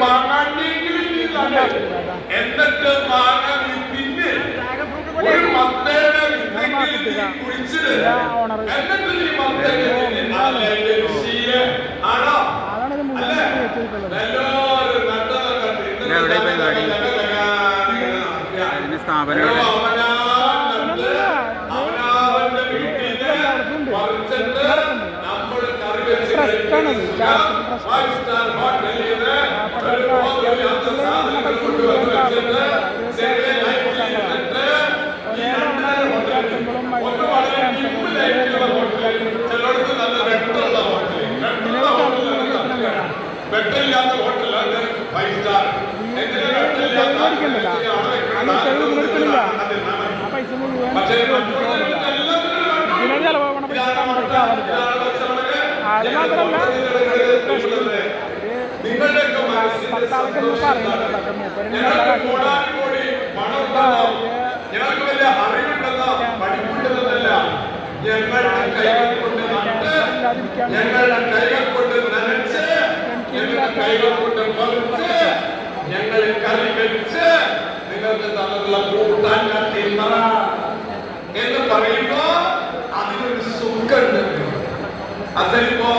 വാങ്ങാണ്ടെങ്കിലും എന്നിട്ട് വാങ്ങാൻ പിന്നെ ഒരു മത്തേനെ കുറിച്ചിട്ട് എന്നിട്ട് ഈ മത്തേനെ ആണോ എല്ലാവരും സ്ഥാപനങ്ങളുടെ വെട്ടമില്ലാത്ത ഹോട്ടലാണ് 5 സ്റ്റാർ. ഞങ്ങൾക്ക് വലിയ അറിവുണ്ടെന്നോ പഠിപ്പുണ്ടെന്നല്ല, ഞങ്ങളുടെ കൈകൾ കൊണ്ട് നട്ട്, ഞങ്ങളുടെ കൈകൾ കൊണ്ട് നനച്ച്, ഞങ്ങളുടെ കൈകൾ കൊണ്ട് പറിച്ച്, ഞങ്ങൾ കറി വെച്ച് നിങ്ങൾക്ക് തമ്മിലുള്ള കൂട്ടാൻ തിന്നറ എന്ന് പറയുമ്പോ അതിനൊരു സുഖമുണ്ട്. അതിപ്പോ